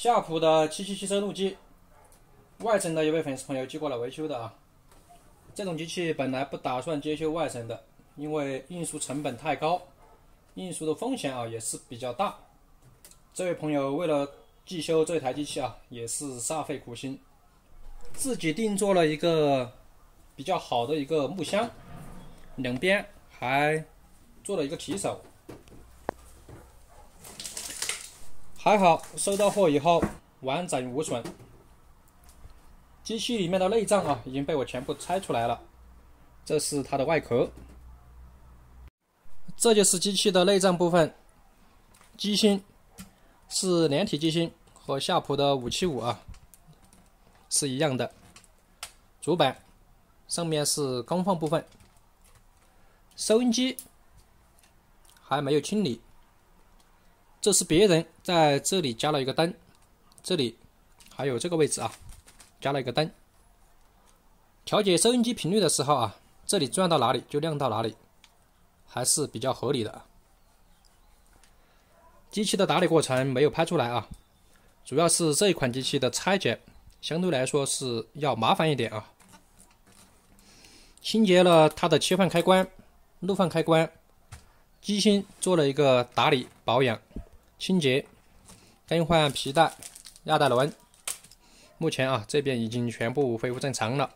夏普的777收录机，外省的一位粉丝朋友寄过来维修的啊。这种机器本来不打算接修外省的，因为运输成本太高，运输的风险也是比较大。这位朋友为了寄修这台机器也是煞费苦心，自己定做了一个比较好的一个木箱，两边还做了一个提手。还好收到货以后完整无损，机器里面的内脏已经被我全部拆出来了。这是它的外壳，这就是机器的内脏部分。机芯是连体机芯，和夏普的575是一样的。主板上面是功放部分，收音机还没有清理。这是别人在这里加了一个灯，这里还有这个位置加了一个灯。调节收音机频率的时候这里转到哪里就亮到哪里，还是比较合理的。机器的打理过程没有拍出来主要是这一款机器的拆解相对来说是要麻烦一点清洁了它的切换开关、录放开关，机芯做了一个打理保养。清洁、更换皮带、压带轮，目前这边已经全部恢复正常了。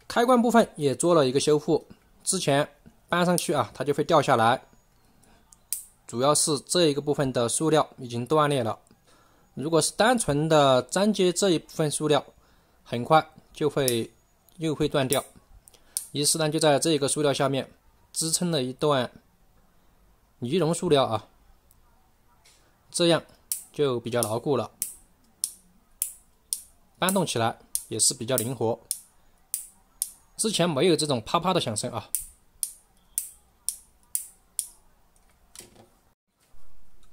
开关部分也做了一个修复，之前搬上去它就会掉下来，主要是这一个部分的塑料已经断裂了。如果是单纯的粘接这一部分塑料，很快又会断掉。于是呢，就在这个塑料下面支撑了一段尼龙塑料这样就比较牢固了，搬动起来也是比较灵活。之前没有这种啪啪的响声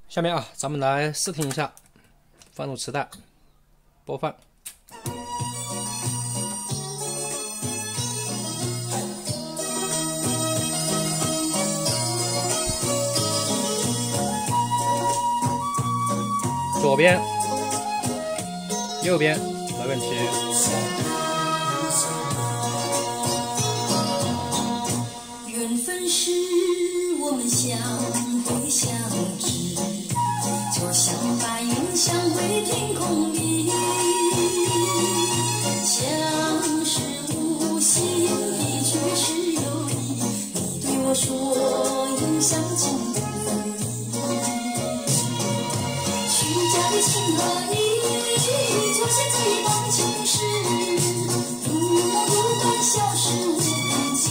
下面咱们来试听一下，放入磁带，播放。左边、右边没问题。缘分是我们相会相知，就像白云相会天空里，相识无心，的确是有意。你对我说永相亲不分离，虚假的情和义，就像这一段情事，如梦如幻，消失无痕迹。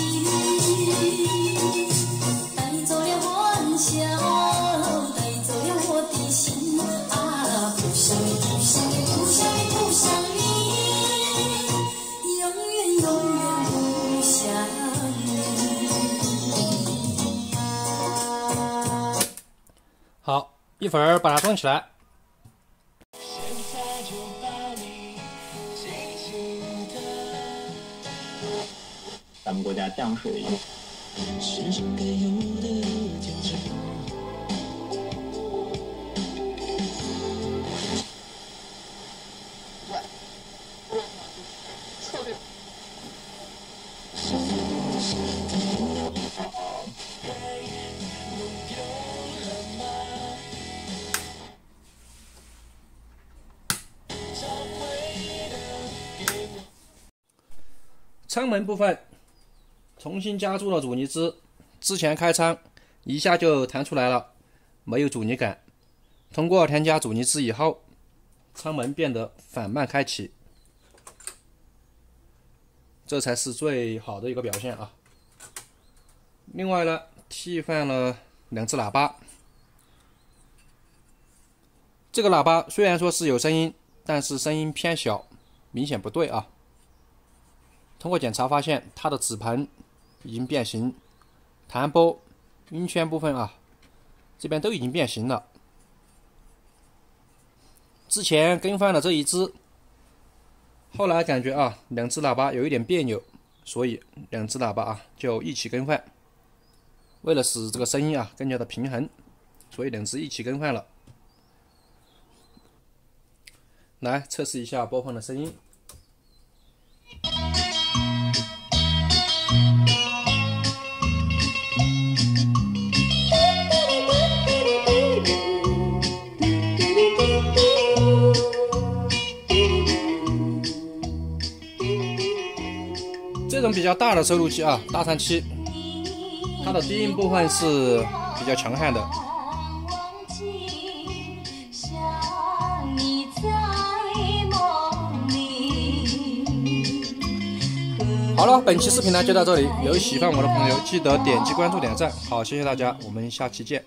带走了欢笑，带走了我的心不想你，不想你，不想你，不想你，永远永远不想你。好，一会儿把它装起来。咱们国家降水用。世上该有的价值。策略。舱门部分重新加注了阻尼支，之前开舱一下就弹出来了，没有阻尼感。通过添加阻尼支以后，舱门变得缓慢开启，这才是最好的一个表现另外呢，替换了2只喇叭。这个喇叭虽然说是有声音，但是声音偏小，明显不对通过检查发现，它的纸盆已经变形，弹拨、音圈部分这边都已经变形了。之前更换了这一只，后来感觉2只喇叭有一点别扭，所以2只喇叭就一起更换。为了使这个声音更加的平衡，所以2只一起更换了。来测试一下播放的声音。这种比较大的收录机啊，大377，它的低音部分是比较强悍的。好了，本期视频呢就到这里。有喜欢我的朋友，记得点击关注、点赞。好，谢谢大家，我们下期见。